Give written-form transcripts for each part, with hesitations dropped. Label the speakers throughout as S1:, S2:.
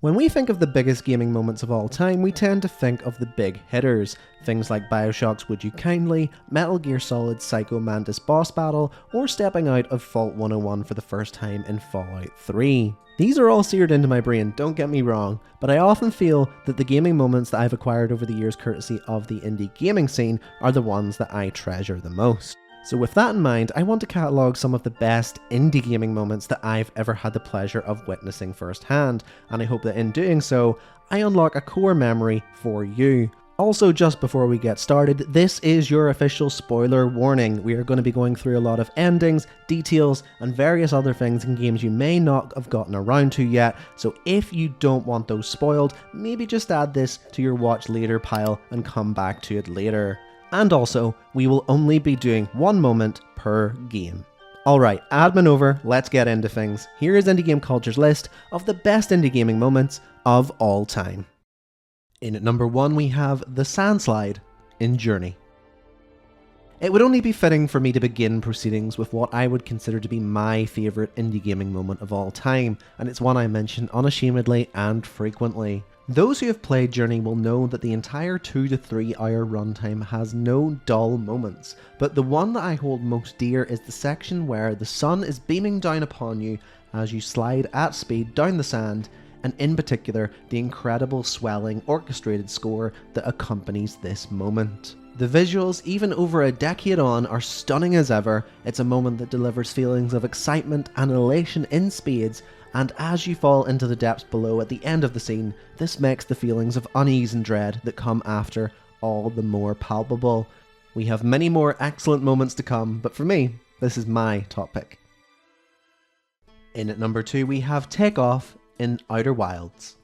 S1: When we think of the biggest gaming moments of all time, we tend to think of the big hitters, things like Bioshock's Would You Kindly, Metal Gear Solid's Psycho Mantis boss battle, or stepping out of Fault 101 for the first time in Fallout 3. These are all seared into my brain, don't get me wrong, but I often feel that the gaming moments that I've acquired over the years courtesy of the indie gaming scene are the ones that I treasure the most. So with that in mind, I want to catalogue some of the best indie gaming moments that I've ever had the pleasure of witnessing firsthand, and I hope that in doing so, I unlock a core memory for you. Also, just before we get started, this is your official spoiler warning. We are going to be going through a lot of endings, details, and various other things in games you may not have gotten around to yet, so if you don't want those spoiled, maybe just add this to your watch later pile and come back to it later. And also, we will only be doing one moment per game. Alright, admin over, let's get into things. Here is Indie Game Culture's list of the best indie gaming moments of all time. In at number 1 we have the Sandslide in Journey. It would only be fitting for me to begin proceedings with what I would consider to be my favourite indie gaming moment of all time, and it's one I mention unashamedly and frequently. Those who have played Journey will know that the entire 2 to 3 hour runtime has no dull moments, but the one that I hold most dear is the section where the sun is beaming down upon you as you slide at speed down the sand, and in particular the incredible swelling orchestrated score that accompanies this moment. The visuals, even over a decade on, are stunning as ever. It's a moment that delivers feelings of excitement and elation in spades, and as you fall into the depths below at the end of the scene, this makes the feelings of unease and dread that come after all the more palpable. We have many more excellent moments to come, but for me, this is my top pick. In at number 2 we have Takeoff in Outer Wilds.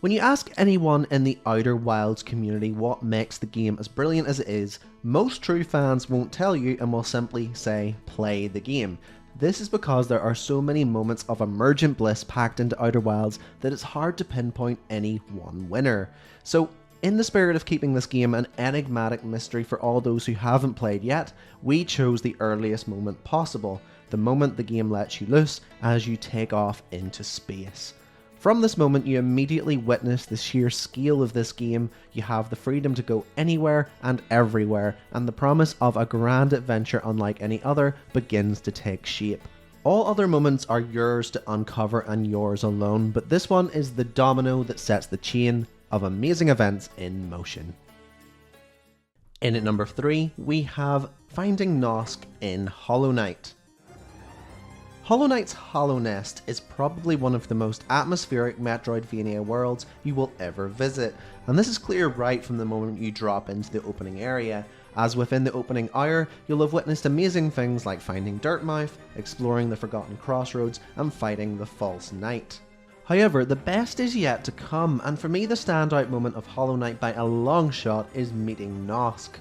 S1: When you ask anyone in the Outer Wilds community what makes the game as brilliant as it is, most true fans won't tell you and will simply say, play the game. This is because there are so many moments of emergent bliss packed into Outer Wilds that it's hard to pinpoint any one winner. So, in the spirit of keeping this game an enigmatic mystery for all those who haven't played yet, we chose the earliest moment possible, the moment the game lets you loose as you take off into space. From this moment you immediately witness the sheer scale of this game, you have the freedom to go anywhere and everywhere, and the promise of a grand adventure unlike any other begins to take shape. All other moments are yours to uncover and yours alone, but this one is the domino that sets the chain of amazing events in motion. In at number 3 we have Finding Nosk in Hollow Knight. Hollow Knight's Hollow Nest is probably one of the most atmospheric Metroidvania worlds you will ever visit, and this is clear right from the moment you drop into the opening area, as within the opening hour you'll have witnessed amazing things like finding Dirtmouth, exploring the Forgotten Crossroads, and fighting the False Knight. However, the best is yet to come, and for me the standout moment of Hollow Knight by a long shot is meeting Nosk.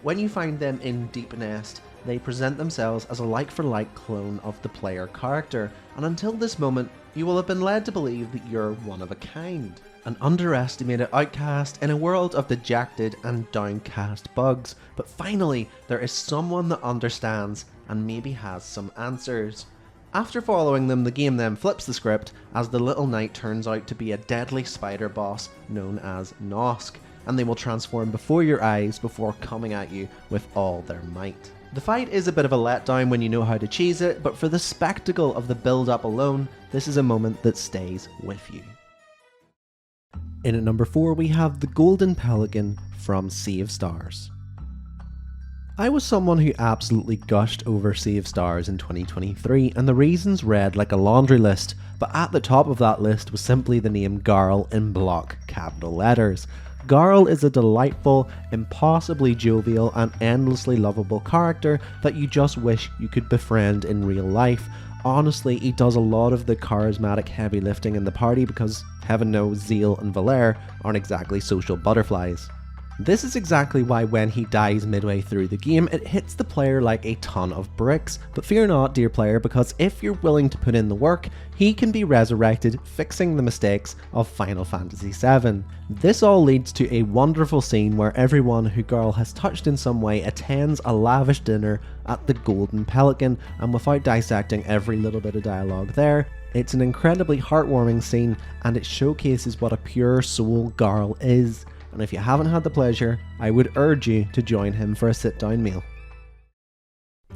S1: When you find them in Deep Nest, they present themselves as a like-for-like clone of the player character, and until this moment, you will have been led to believe that you're one of a kind. An underestimated outcast in a world of dejected and downcast bugs, but finally, there is someone that understands and maybe has some answers. After following them, the game then flips the script as the little knight turns out to be a deadly spider boss known as Nosk, and they will transform before your eyes before coming at you with all their might. The fight is a bit of a letdown when you know how to cheese it, but for the spectacle of the build-up alone, this is a moment that stays with you. In at number 4 we have the Golden Pelican from Sea of Stars. I was someone who absolutely gushed over Sea of Stars in 2023, and the reasons read like a laundry list, but at the top of that list was simply the name Garl in block capital letters. Garl is a delightful, impossibly jovial and endlessly lovable character that you just wish you could befriend in real life. Honestly, he does a lot of the charismatic heavy lifting in the party because heaven knows Zeal and Valere aren't exactly social butterflies. This is exactly why when he dies midway through the game, it hits the player like a ton of bricks. But fear not, dear player, because if you're willing to put in the work, he can be resurrected, fixing the mistakes of Final Fantasy VII. This all leads to a wonderful scene where everyone who Garl has touched in some way attends a lavish dinner at the Golden Pelican, and without dissecting every little bit of dialogue there, It's an incredibly heartwarming scene, and it showcases what a pure soul Garl is, and if you haven't had the pleasure, I would urge you to join him for a sit-down meal.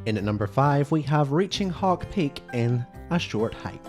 S1: In at number 5 we have reaching Hawk Peak in A Short Hike.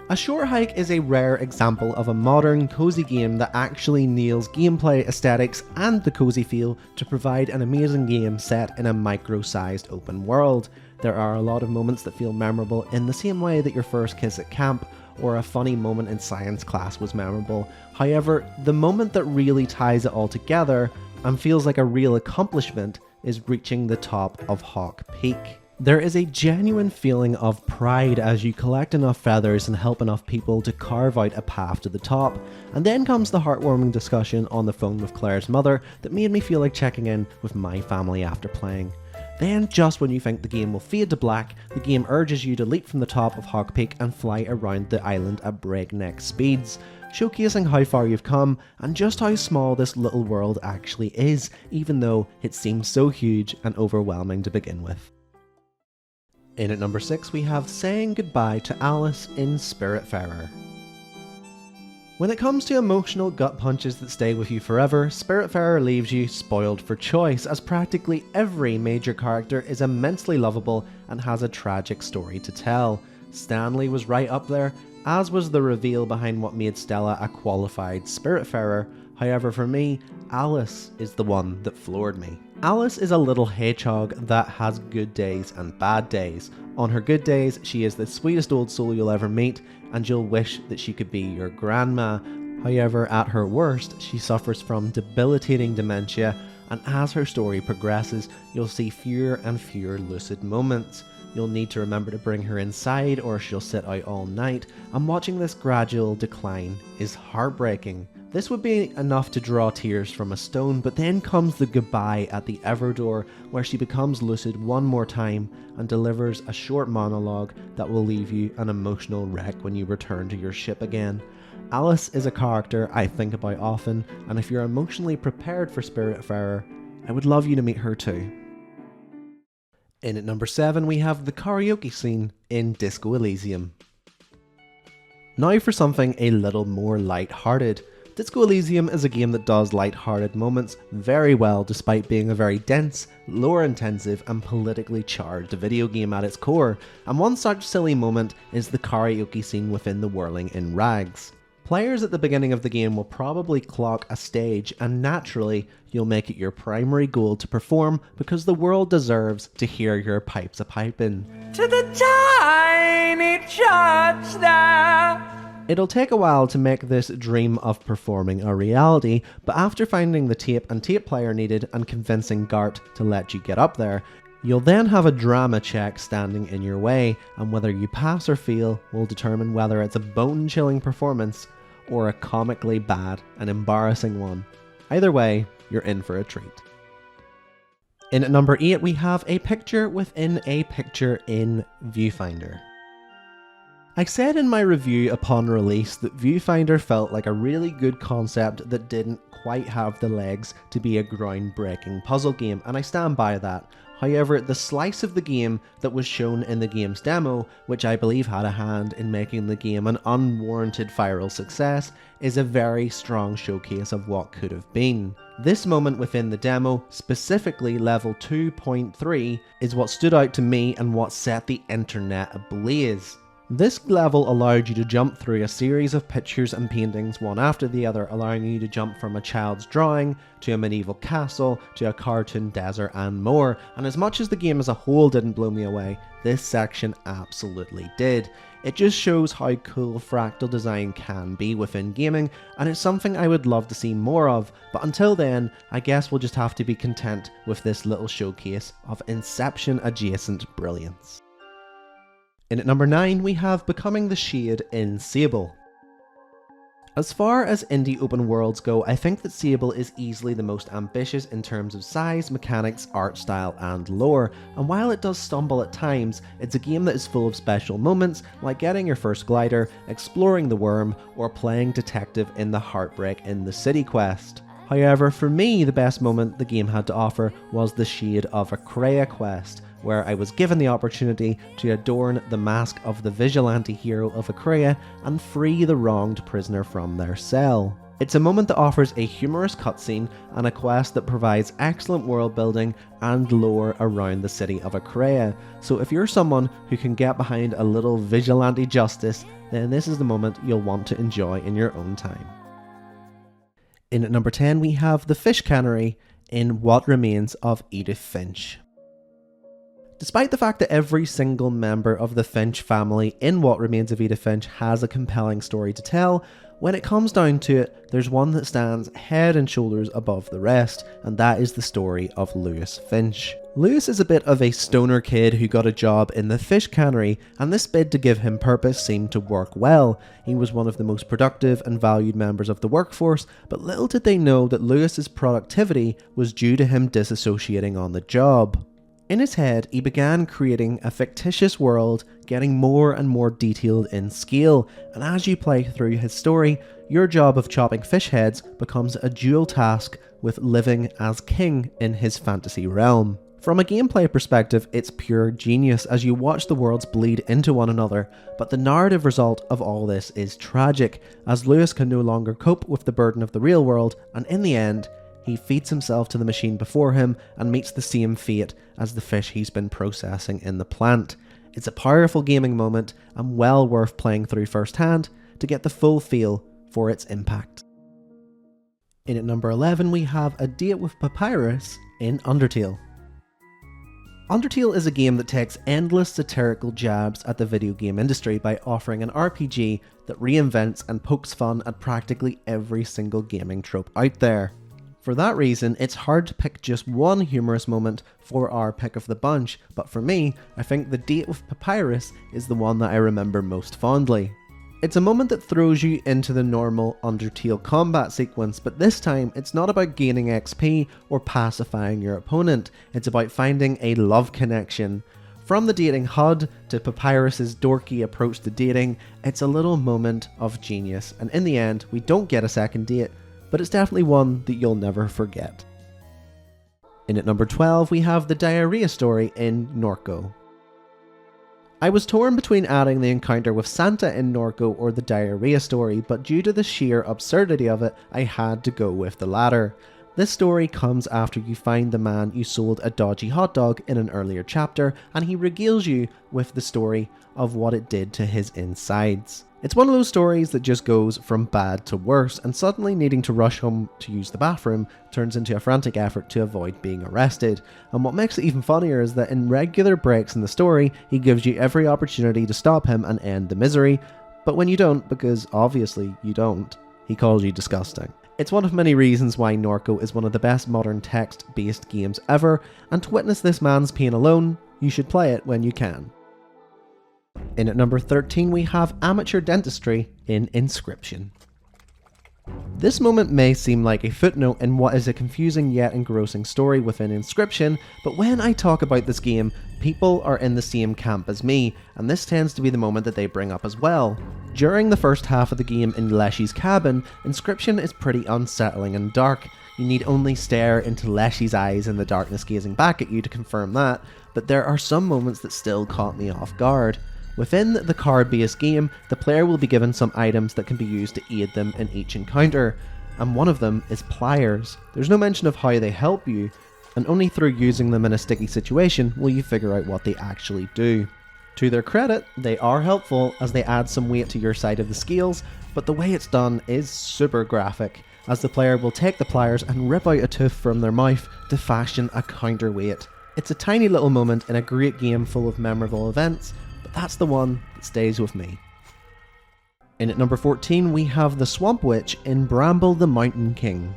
S1: A Short Hike is a rare example of a modern, cozy game that actually nails gameplay, aesthetics, and the cozy feel to provide an amazing game set in a micro-sized open world. There are a lot of moments that feel memorable in the same way that your first kiss at camp or a funny moment in science class was memorable. However, the moment that really ties it all together and feels like a real accomplishment is reaching the top of Hawk Peak. There is a genuine feeling of pride as you collect enough feathers and help enough people to carve out a path to the top. And then comes the heartwarming discussion on the phone with Claire's mother that made me feel like checking in with my family after playing. Then, just when you think the game will fade to black, the game urges you to leap from the top of Hawk Peak and fly around the island at breakneck speeds, showcasing how far you've come and just how small this little world actually is, even though it seems so huge and overwhelming to begin with. In at number 6 we have saying goodbye to Alice in Spiritfarer. When it comes to emotional gut punches that stay with you forever, Spiritfarer leaves you spoiled for choice, as practically every major character is immensely lovable and has a tragic story to tell. Stanley was right up there, as was the reveal behind what made Stella a qualified Spiritfarer. However, for me, Alice is the one that floored me. Alice is a little hedgehog that has good days and bad days. On her good days, she is the sweetest old soul you'll ever meet, and you'll wish that she could be your grandma. However, at her worst, she suffers from debilitating dementia, and as her story progresses, you'll see fewer and fewer lucid moments. You'll need to remember to bring her inside or she'll sit out all night, and watching this gradual decline is heartbreaking. This would be enough to draw tears from a stone, but then comes the goodbye at the Everdoor, where she becomes lucid one more time and delivers a short monologue that will leave you an emotional wreck when you return to your ship again. Alice is a character I think about often, and if you're emotionally prepared for Spiritfarer, I would love you to meet her too. In at number 7 we have the karaoke scene in Disco Elysium. Now for something a little more light-hearted. Disco Elysium is a game that does light-hearted moments very well despite being a very dense, lore-intensive and politically charged video game at its core, and one such silly moment is the karaoke scene within the Whirling in Rags. Players at the beginning of the game will probably clock a stage, and naturally, you'll make it your primary goal to perform because the world deserves to hear your pipes a-pipin'. To the tiny church there. It'll take a while to make this dream of performing a reality, but after finding the tape and tape player needed and convincing Gart to let you get up there, you'll then have a drama check standing in your way, and whether you pass or fail will determine whether it's a bone-chilling performance or a comically bad and embarrassing one. Either way, you're in for a treat. In at number 8 we have a picture within a picture in Viewfinder. I said in my review upon release that Viewfinder felt like a really good concept that didn't quite have the legs to be a groundbreaking puzzle game, and I stand by that. However, the slice of the game that was shown in the game's demo, which I believe had a hand in making the game an unwarranted viral success, is a very strong showcase of what could have been. This moment within the demo, specifically level 2.3, is what stood out to me and what set the internet ablaze. This level allowed you to jump through a series of pictures and paintings one after the other, allowing you to jump from a child's drawing to a medieval castle to a cartoon desert and more. And as much as the game as a whole didn't blow me away, this section absolutely did. It just shows how cool fractal design can be within gaming, and it's something I would love to see more of, but until then, I guess we'll just have to be content with this little showcase of Inception adjacent brilliance. In at number 9 we have Becoming the Shade in Sable. As far as indie open worlds go, I think that Sable is easily the most ambitious in terms of size, mechanics, art style and lore, and while it does stumble at times, it's a game that is full of special moments like getting your first glider, exploring the worm, or playing detective in the Heartbreak in the City quest. However, for me, the best moment the game had to offer was the Shade of Acrea quest, where I was given the opportunity to adorn the mask of the vigilante hero of Acrea and free the wronged prisoner from their cell. It's a moment that offers a humorous cutscene and a quest that provides excellent world building and lore around the city of Acrea, so if you're someone who can get behind a little vigilante justice, then this is the moment you'll want to enjoy in your own time. In at number 10 we have the fish cannery in What Remains of Edith Finch. Despite the fact that every single member of the Finch family in What Remains of Edith Finch has a compelling story to tell, when it comes down to it, there's one that stands head and shoulders above the rest, and that is the story of Lewis Finch. Lewis is a bit of a stoner kid who got a job in the fish cannery, and this bid to give him purpose seemed to work well. He was one of the most productive and valued members of the workforce, but little did they know that Lewis's productivity was due to him disassociating on the job. In his head, he began creating a fictitious world, getting more and more detailed in scale, and as you play through his story, your job of chopping fish heads becomes a dual task with living as king in his fantasy realm. From a gameplay perspective, it's pure genius as you watch the worlds bleed into one another, but the narrative result of all this is tragic, as Lewis can no longer cope with the burden of the real world, and in the end, he feeds himself to the machine before him and meets the same fate as the fish he's been processing in the plant. It's a powerful gaming moment and well worth playing through firsthand to get the full feel for its impact. In at number 11 we have A Date with Papyrus in Undertale. Undertale is a game that takes endless satirical jabs at the video game industry by offering an RPG that reinvents and pokes fun at practically every single gaming trope out there. For that reason, it's hard to pick just one humorous moment for our pick of the bunch, but for me, I think The Date with Papyrus is the one that I remember most fondly. It's a moment that throws you into the normal Undertale combat sequence, but this time it's not about gaining XP or pacifying your opponent, it's about finding a love connection. From the dating HUD to Papyrus's dorky approach to dating, it's a little moment of genius, and in the end, we don't get a second date, but it's definitely one that you'll never forget. In at number 12 we have the diarrhea story in Norco. I was torn between adding the encounter with Santa in Norco or the diarrhea story, but due to the sheer absurdity of it, I had to go with the latter. This story comes after you find the man you sold a dodgy hot dog in an earlier chapter, and he regales you with the story of what it did to his insides. It's one of those stories that just goes from bad to worse, and suddenly needing to rush home to use the bathroom turns into a frantic effort to avoid being arrested. And what makes it even funnier is that in regular breaks in the story, he gives you every opportunity to stop him and end the misery, but when you don't, because obviously you don't, he calls you disgusting. It's one of many reasons why Norco is one of the best modern text-based games ever, and to witness this man's pain alone, you should play it when you can. In at number 13 we have amateur dentistry in Inscryption. This moment may seem like a footnote in what is a confusing yet engrossing story within Inscryption, but when I talk about this game, people are in the same camp as me, and this tends to be the moment that they bring up as well. During the first half of the game in Leshy's cabin, Inscryption is pretty unsettling and dark. You need only stare into Leshy's eyes in the darkness gazing back at you to confirm that, but there are some moments that still caught me off guard. Within the card-based game, the player will be given some items that can be used to aid them in each encounter, and one of them is pliers. There's no mention of how they help you, and only through using them in a sticky situation will you figure out what they actually do. To their credit, they are helpful as they add some weight to your side of the scales, but the way it's done is super graphic, as the player will take the pliers and rip out a tooth from their mouth to fashion a counterweight. It's a tiny little moment in a great game full of memorable events, but that's the one that stays with me. In at number 14 we have the Swamp Witch in Bramble the Mountain King.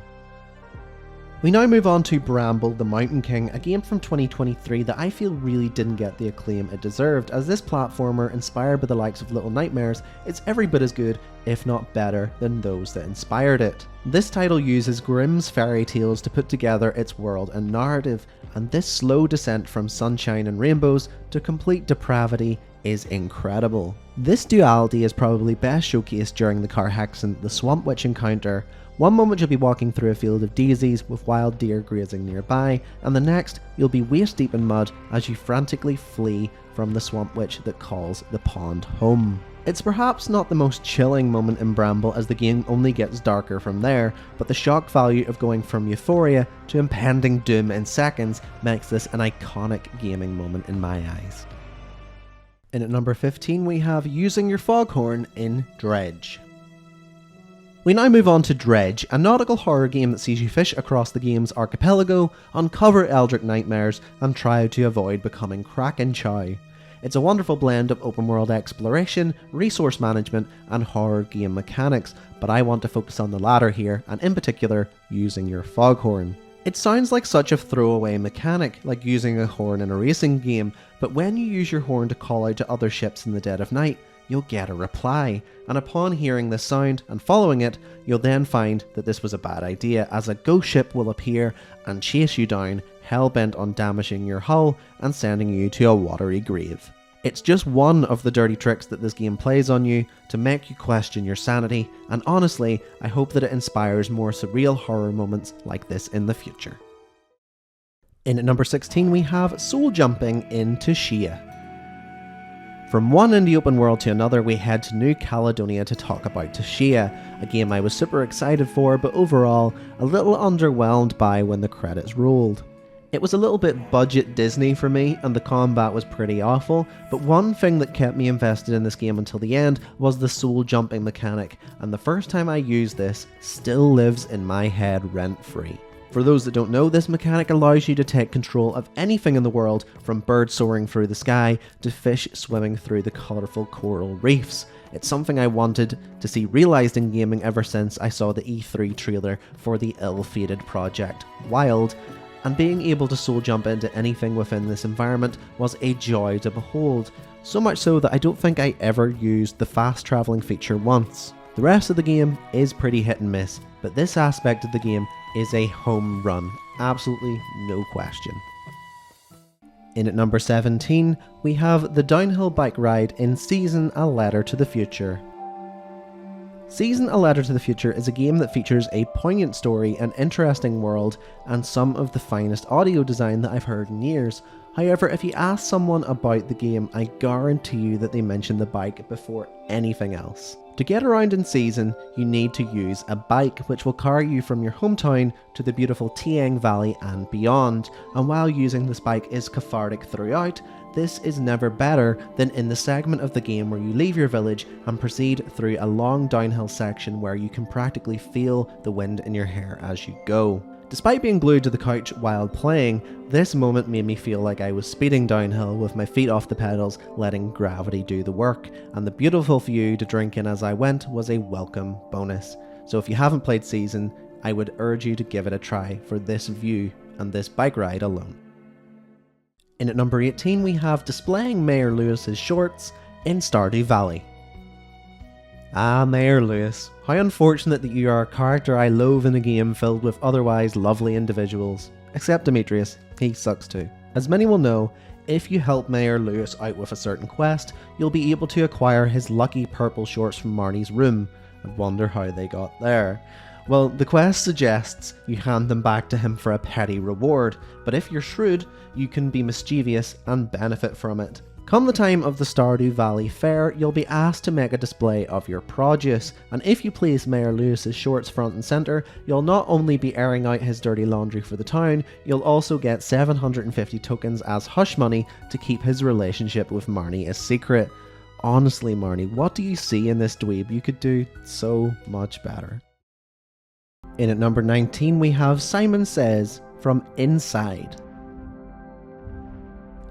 S1: We now move on to Bramble the Mountain King, a game from 2023 that I feel really didn't get the acclaim it deserved, as this platformer, inspired by the likes of Little Nightmares, is every bit as good, if not better, than those that inspired it. This title uses Grimm's fairy tales to put together its world and narrative, and this slow descent from sunshine and rainbows to complete depravity is incredible. This duality is probably best showcased during the Carhexan the Swamp Witch encounter, One moment you'll be walking through a field of daisies with wild deer grazing nearby, and the next you'll be waist deep in mud as you frantically flee from the swamp witch that calls the pond home. It's perhaps not the most chilling moment in Bramble, as the game only gets darker from there, but the shock value of going from euphoria to impending doom in seconds makes this an iconic gaming moment in my eyes. In at number 15 we have using your foghorn in Dredge. We now move on to Dredge, a nautical horror game that sees you fish across the game's archipelago, uncover eldritch nightmares, and try to avoid becoming Kraken Chow. It's a wonderful blend of open world exploration, resource management, and horror game mechanics, but I want to focus on the latter here, and in particular, using your foghorn. It sounds like such a throwaway mechanic, like using a horn in a racing game, but when you use your horn to call out to other ships in the dead of night, you'll get a reply, and upon hearing this sound and following it, you'll then find that this was a bad idea, as a ghost ship will appear and chase you down, hell-bent on damaging your hull and sending you to a watery grave. It's just one of the dirty tricks that this game plays on you to make you question your sanity, and honestly, I hope that it inspires more surreal horror moments like this in the future. In at number 16 we have soul jumping into Tchia. From one indie open world to another, we head to New Caledonia to talk about Tchia, a game I was super excited for, but overall a little underwhelmed by when the credits rolled. It was a little bit budget Disney for me, and the combat was pretty awful, but one thing that kept me invested in this game until the end was the soul jumping mechanic, and the first time I used this still lives in my head rent-free. For those that don't know, this mechanic allows you to take control of anything in the world, from birds soaring through the sky to fish swimming through the colourful coral reefs. It's something I wanted to see realised in gaming ever since I saw the E3 trailer for the ill-fated project Wild, and being able to soul jump into anything within this environment was a joy to behold, so much so that I don't think I ever used the fast travelling feature once. The rest of the game is pretty hit and miss, but this aspect of the game is a home run, absolutely no question. In at number 17, we have the downhill bike ride in Season A Letter to the Future. Season A Letter to the Future is a game that features a poignant story, an interesting world, and some of the finest audio design that I've heard in years. However, if you ask someone about the game, I guarantee you that they mention the bike before anything else. To get around in Season, you need to use a bike which will carry you from your hometown to the beautiful TOEM Valley and beyond, and while using this bike is cathartic throughout, this is never better than in the segment of the game where you leave your village and proceed through a long downhill section where you can practically feel the wind in your hair as you go. Despite being glued to the couch while playing, this moment made me feel like I was speeding downhill with my feet off the pedals, letting gravity do the work, and the beautiful view to drink in as I went was a welcome bonus. So if you haven't played Season, I would urge you to give it a try for this view and this bike ride alone. In at number 18 we have displaying Mayor Lewis's shorts in Stardew Valley. Ah, Mayor Lewis. How unfortunate that you are a character I loathe in a game filled with otherwise lovely individuals. Except Demetrius, he sucks too. As many will know, if you help Mayor Lewis out with a certain quest, you'll be able to acquire his lucky purple shorts from Marnie's room. I wonder how they got there. Well, the quest suggests you hand them back to him for a petty reward, but if you're shrewd, you can be mischievous and benefit from it. Come the time of the Stardew Valley Fair, you'll be asked to make a display of your produce, and if you place Mayor Lewis's shorts front and centre, you'll not only be airing out his dirty laundry for the town, you'll also get 750 tokens as hush money to keep his relationship with Marnie a secret. Honestly, Marnie, what do you see in this dweeb? You could do so much better. In at number 19 we have Simon Says from Inside.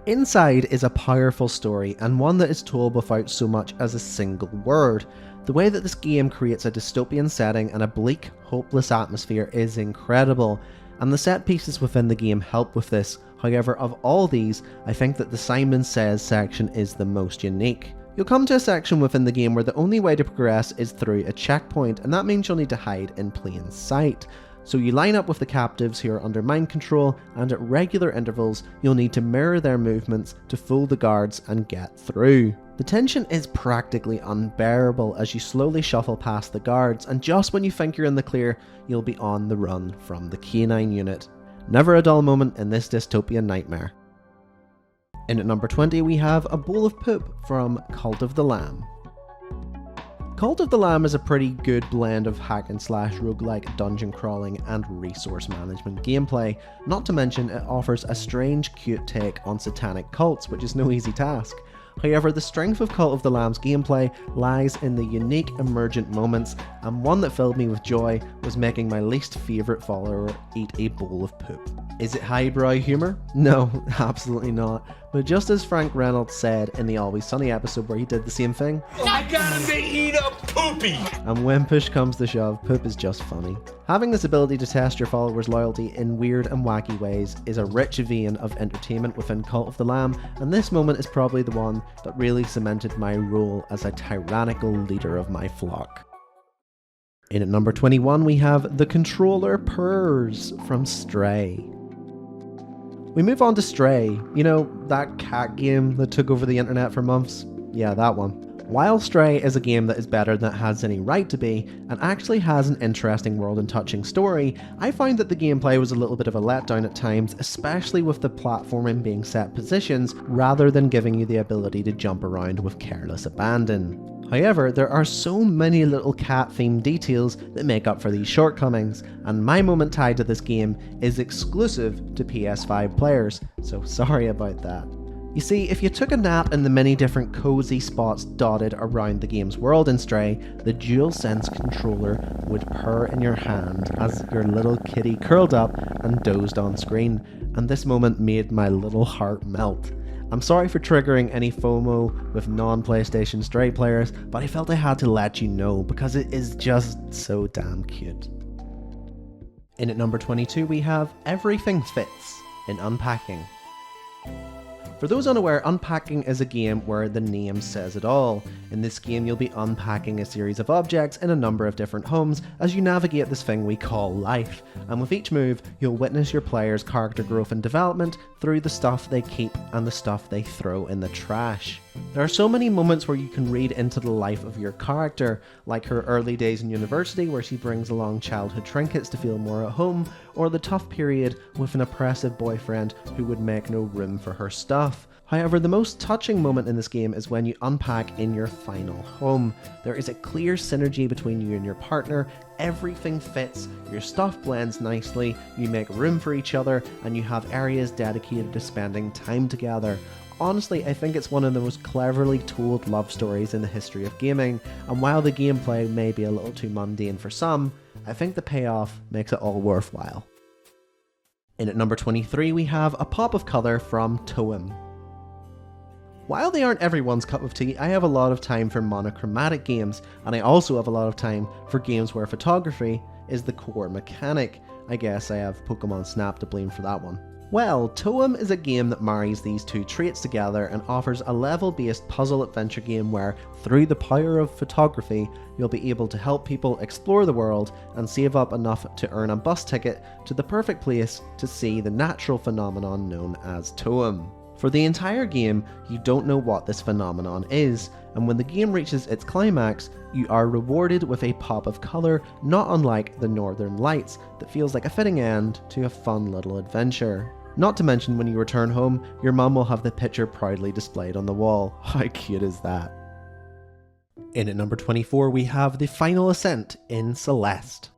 S1: Inside is a powerful story, and one that is told without so much as a single word. The way that this game creates a dystopian setting and a bleak, hopeless atmosphere is incredible, and the set pieces within the game help with this. However, of all these, I think that the Simon Says section is the most unique. You'll come to a section within the game where the only way to progress is through a checkpoint, and that means you'll need to hide in plain sight. So you line up with the captives who are under mind control, and at regular intervals you'll need to mirror their movements to fool the guards and get through. The tension is practically unbearable as you slowly shuffle past the guards, and just when you think you're in the clear, you'll be on the run from the K9 unit. Never a dull moment in this dystopian nightmare. In at number 20 we have A Bowl of Poop from Cult of the Lamb. Cult of the Lamb is a pretty good blend of hack and slash roguelike dungeon crawling and resource management gameplay, not to mention it offers a strange cute take on satanic cults, which is no easy task. However, the strength of Cult of the Lamb's gameplay lies in the unique emergent moments, and one that filled me with joy was making my least favourite follower eat a bowl of poop. Is it highbrow humour? No, absolutely not. But just as Frank Reynolds said in the Always Sunny episode where he did the same thing, I got him to eat a poopy! And when push comes to shove, poop is just funny. Having this ability to test your followers' loyalty in weird and wacky ways is a rich vein of entertainment within Cult of the Lamb, and this moment is probably the one that really cemented my role as a tyrannical leader of my flock. In at number 21 we have The Controller Purrs from Stray. We move on to Stray, you know, that cat game that took over the internet for months? Yeah, that one. While Stray is a game that is better than it has any right to be, and actually has an interesting world and touching story, I find that the gameplay was a little bit of a letdown at times, especially with the platforming being set positions, rather than giving you the ability to jump around with careless abandon. However, there are so many little cat-themed details that make up for these shortcomings, and my moment tied to this game is exclusive to PS5 players, so sorry about that. You see, if you took a nap in the many different cozy spots dotted around the game's world in Stray, the DualSense controller would purr in your hand as your little kitty curled up and dozed on screen, and this moment made my little heart melt. I'm sorry for triggering any FOMO with non-PlayStation Stray players, but I felt I had to let you know because it is just so damn cute. In at number 22 we have Everything Fits in Unpacking. For those unaware, Unpacking is a game where the name says it all. In this game you'll be unpacking a series of objects in a number of different homes as you navigate this thing we call life, and with each move you'll witness your player's character growth and development through the stuff they keep and the stuff they throw in the trash. There are so many moments where you can read into the life of your character, like her early days in university where she brings along childhood trinkets to feel more at home, or the tough period with an oppressive boyfriend who would make no room for her stuff. However, the most touching moment in this game is when you unpack in your final home. There is a clear synergy between you and your partner, everything fits, your stuff blends nicely, you make room for each other, and you have areas dedicated to spending time together. Honestly, I think it's one of the most cleverly told love stories in the history of gaming, and while the gameplay may be a little too mundane for some, I think the payoff makes it all worthwhile. In at number 23 we have A Pop of Colour from TOEM. While they aren't everyone's cup of tea, I have a lot of time for monochromatic games, and I also have a lot of time for games where photography is the core mechanic. I guess I have Pokemon Snap to blame for that one. Well, TOEM is a game that marries these two traits together and offers a level-based puzzle adventure game where, through the power of photography, you'll be able to help people explore the world and save up enough to earn a bus ticket to the perfect place to see the natural phenomenon known as TOEM. For the entire game, you don't know what this phenomenon is, and when the game reaches its climax, you are rewarded with a pop of colour not unlike the Northern Lights that feels like a fitting end to a fun little adventure. Not to mention when you return home, your mum will have the picture proudly displayed on the wall. How cute is that? In at number 24 we have The Final Ascent in Celeste.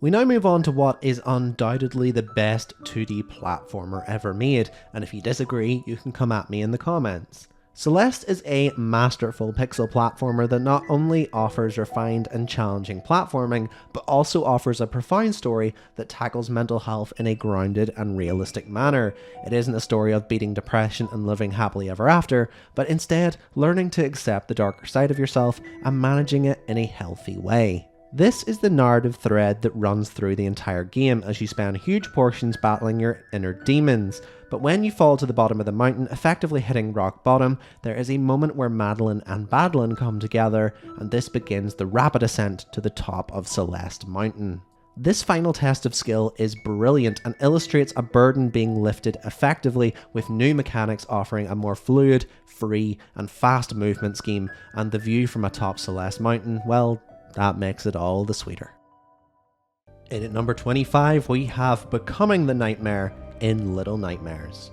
S1: We now move on to what is undoubtedly the best 2D platformer ever made, and if you disagree, you can come at me in the comments. Celeste is a masterful pixel platformer that not only offers refined and challenging platforming, but also offers a profound story that tackles mental health in a grounded and realistic manner. It isn't a story of beating depression and living happily ever after, but instead learning to accept the darker side of yourself and managing it in a healthy way. This is the narrative thread that runs through the entire game as you spend huge portions battling your inner demons. But when you fall to the bottom of the mountain, effectively hitting rock bottom, there is a moment where Madeline and Badlin come together, and this begins the rapid ascent to the top of Celeste Mountain. This final test of skill is brilliant and illustrates a burden being lifted effectively, with new mechanics offering a more fluid, free and fast movement scheme, and the view from atop Celeste Mountain, well, that makes it all the sweeter. In at number 25 we have Becoming the Nightmare in Little Nightmares.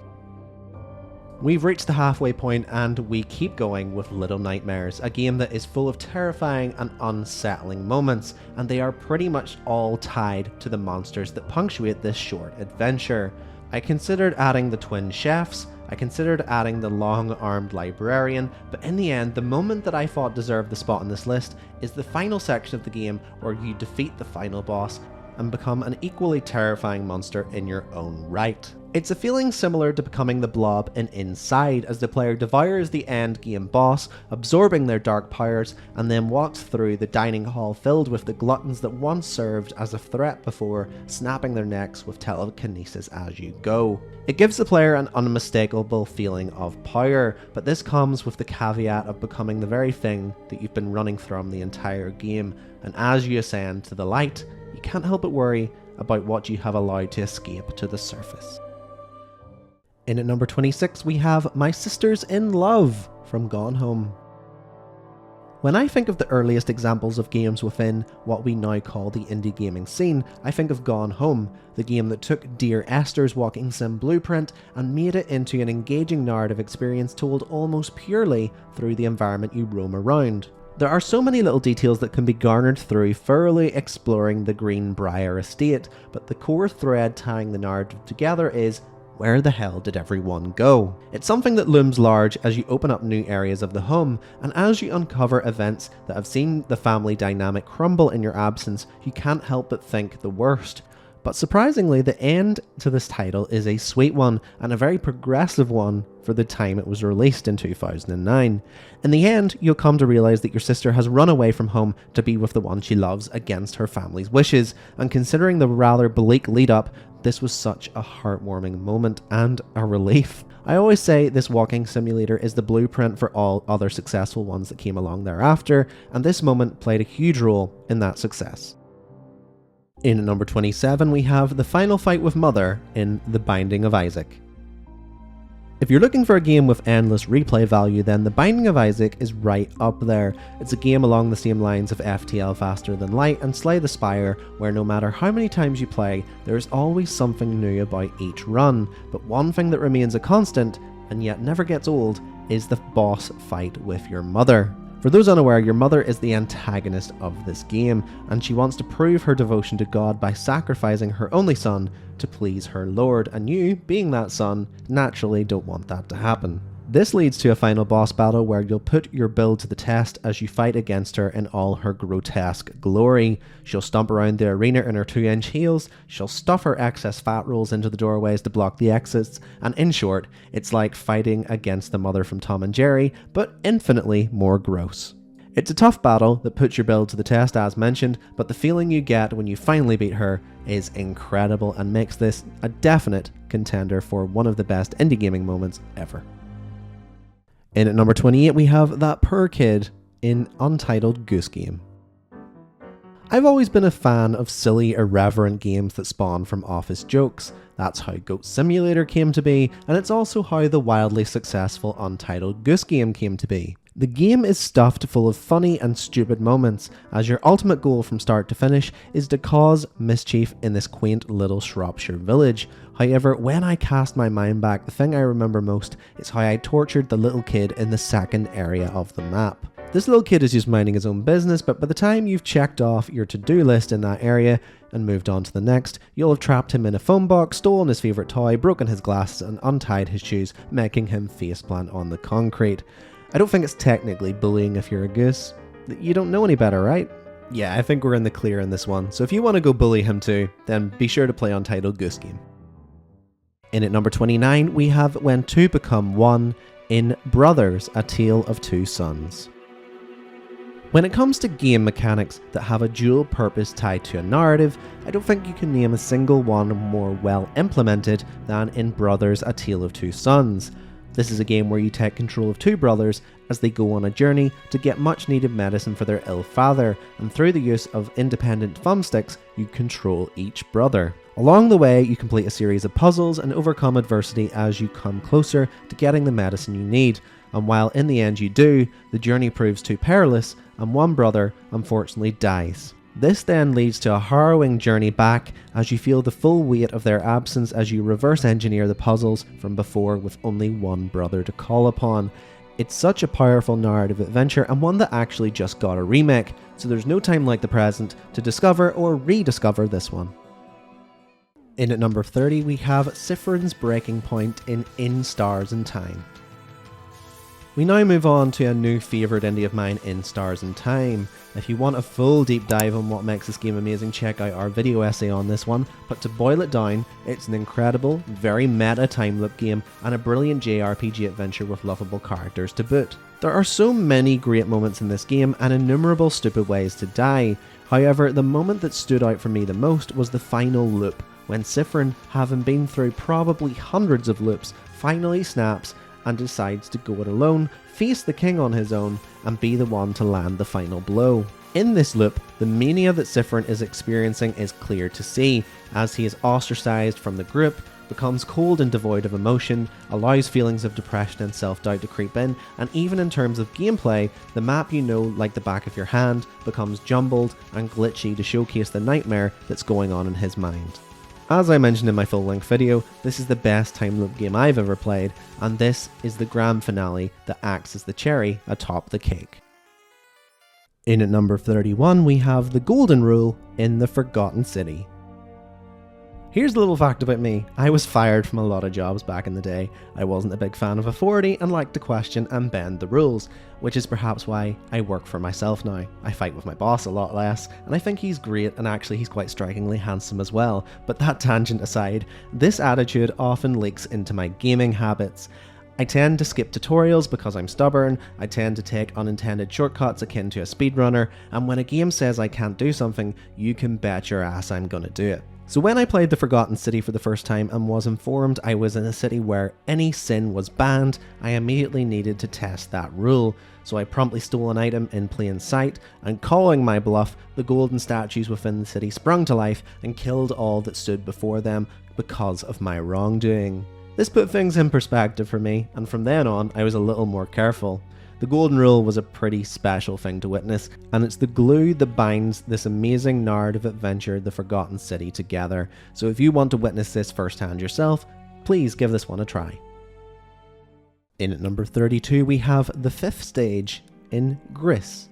S1: We've reached the halfway point and we keep going with Little Nightmares, a game that is full of terrifying and unsettling moments, and they are pretty much all tied to the monsters that punctuate this short adventure. I considered adding the twin chefs, I considered adding the long-armed librarian, but in the end, the moment that I thought deserved the spot on this list is the final section of the game where you defeat the final boss and become an equally terrifying monster in your own right. It's a feeling similar to becoming the Blob in Inside, as the player devours the end game boss, absorbing their dark powers, and then walks through the dining hall filled with the gluttons that once served as a threat before, snapping their necks with telekinesis as you go. It gives the player an unmistakable feeling of power, but this comes with the caveat of becoming the very thing that you've been running from the entire game, and as you ascend to the light, you can't help but worry about what you have allowed to escape to the surface. In at number 26 we have My Sisters in Love from Gone Home. When I think of the earliest examples of games within what we now call the indie gaming scene, I think of Gone Home, the game that took Dear Esther's walking sim blueprint and made it into an engaging narrative experience told almost purely through the environment you roam around. There are so many little details that can be garnered through thoroughly exploring the Greenbrier estate, but the core thread tying the narrative together is, where the hell did everyone go? It's something that looms large as you open up new areas of the home, and as you uncover events that have seen the family dynamic crumble in your absence, you can't help but think the worst. But surprisingly, the end to this title is a sweet one, and a very progressive one for the time it was released in 2009. In the end, you'll come to realise that your sister has run away from home to be with the one she loves against her family's wishes, and considering the rather bleak lead up, this was such a heartwarming moment and a relief. I always say this walking simulator is the blueprint for all other successful ones that came along thereafter, and this moment played a huge role in that success. In at number 27 we have the final fight with Mother in The Binding of Issac. If you're looking for a game with endless replay value, then The Binding of Issac is right up there. It's a game along the same lines of FTL Faster Than Light and Slay the Spire, where no matter how many times you play, there's always something new about each run, but one thing that remains a constant, and yet never gets old, is the boss fight with your mother. For those unaware, your mother is the antagonist of this game, and she wants to prove her devotion to God by sacrificing her only son to please her lord, and you, being that son, naturally don't want that to happen. This leads to a final boss battle where you'll put your build to the test as you fight against her in all her grotesque glory. She'll stomp around the arena in her 2-inch heels, she'll stuff her excess fat rolls into the doorways to block the exits, and in short, it's like fighting against the mother from Tom and Jerry, but infinitely more gross. It's a tough battle that puts your build to the test as mentioned, but the feeling you get when you finally beat her is incredible and makes this a definite contender for one of the best indie gaming moments ever. In at number 28 we have that poor kid in Untitled Goose Game. I've always been a fan of silly, irreverent games that spawn from office jokes. That's how Goat Simulator came to be, and it's also how the wildly successful Untitled Goose Game came to be. The game is stuffed full of funny and stupid moments, as your ultimate goal from start to finish is to cause mischief in this quaint little Shropshire village. However, when I cast my mind back, the thing I remember most is how I tortured the little kid in the second area of the map. This little kid is just minding his own business, but by the time you've checked off your to-do list in that area and moved on to the next, you'll have trapped him in a phone box, stolen his favourite toy, broken his glasses and untied his shoes, making him faceplant on the concrete. I don't think it's technically bullying if you're a goose. You don't know any better, right? Yeah, I think we're in the clear in this one, so if you want to go bully him too, then be sure to play Untitled Goose Game. In at number 29, we have When Two Become One in Brothers, A Tale of Two Sons. When it comes to game mechanics that have a dual purpose tied to a narrative, I don't think you can name a single one more well implemented than in Brothers, A Tale of Two Sons. This is a game where you take control of two brothers as they go on a journey to get much needed medicine for their ill father, and through the use of independent thumbsticks, you control each brother. Along the way, you complete a series of puzzles and overcome adversity as you come closer to getting the medicine you need. And while in the end you do, the journey proves too perilous, and one brother unfortunately dies. This then leads to a harrowing journey back as you feel the full weight of their absence as you reverse engineer the puzzles from before with only one brother to call upon. It's such a powerful narrative adventure, and one that actually just got a remake, so there's no time like the present to discover or rediscover this one. In at number 30 we have Sifurin's breaking point in Stars and Time. We now move on to a new favourite indie of mine, In Stars and Time. If you want a full deep dive on what makes this game amazing, check out our video essay on this one, but to boil it down, it's an incredible, very meta time loop game and a brilliant JRPG adventure with lovable characters to boot. There are so many great moments in this game and innumerable stupid ways to die. However, the moment that stood out for me the most was the final loop, when Sifurin, having been through probably hundreds of loops, finally snaps and decides to go it alone, face the king on his own, and be the one to land the final blow. In this loop, the mania that Sifurin is experiencing is clear to see, as he is ostracized from the group, becomes cold and devoid of emotion, allows feelings of depression and self-doubt to creep in, and even in terms of gameplay, the map you know like the back of your hand becomes jumbled and glitchy to showcase the nightmare that's going on in his mind. As I mentioned in my full-length video, this is the best time loop game I've ever played, and this is the grand finale that acts as the cherry atop the cake. In at number 31 we have the Golden Rule in the Forgotten City. Here's a little fact about me. I was fired from a lot of jobs back in the day. I wasn't a big fan of authority and liked to question and bend the rules, which is perhaps why I work for myself now. I fight with my boss a lot less, and I think he's great, and actually he's quite strikingly handsome as well. But that tangent aside, this attitude often leaks into my gaming habits. I tend to skip tutorials because I'm stubborn, I tend to take unintended shortcuts akin to a speedrunner, and when a game says I can't do something, you can bet your ass I'm gonna do it. So when I played The Forgotten City for the first time and was informed I was in a city where any sin was banned, I immediately needed to test that rule. So I promptly stole an item in plain sight, and calling my bluff, the golden statues within the city sprung to life and killed all that stood before them because of my wrongdoing. This put things in perspective for me, and from then on I was a little more careful. The Golden Rule was a pretty special thing to witness, and it's the glue that binds this amazing narrative adventure, The Forgotten City, together. So if you want to witness this firsthand yourself, please give this one a try. In at number 32 we have the 5th stage in GRIS.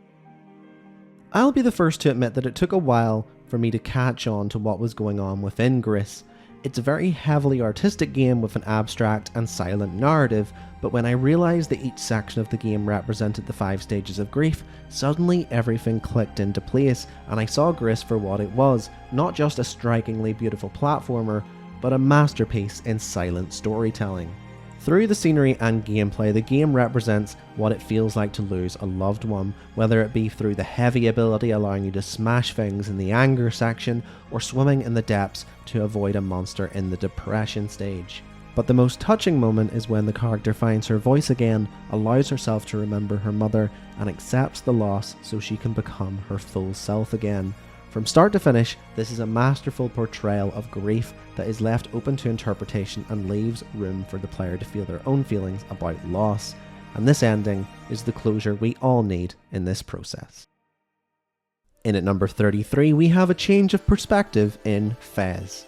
S1: I'll be the first to admit that it took a while for me to catch on to what was going on within GRIS. It's a very heavily artistic game with an abstract and silent narrative, but when I realised that each section of the game represented the 5 stages of grief, suddenly everything clicked into place, and I saw GRIS for what it was, not just a strikingly beautiful platformer, but a masterpiece in silent storytelling. Through the scenery and gameplay, the game represents what it feels like to lose a loved one, whether it be through the heavy ability allowing you to smash things in the anger section, or swimming in the depths to avoid a monster in the depression stage. But the most touching moment is when the character finds her voice again, allows herself to remember her mother, and accepts the loss so she can become her full self again. From start to finish, this is a masterful portrayal of grief that is left open to interpretation and leaves room for the player to feel their own feelings about loss. And this ending is the closure we all need in this process. In at number 33 we have a change of perspective in Fez.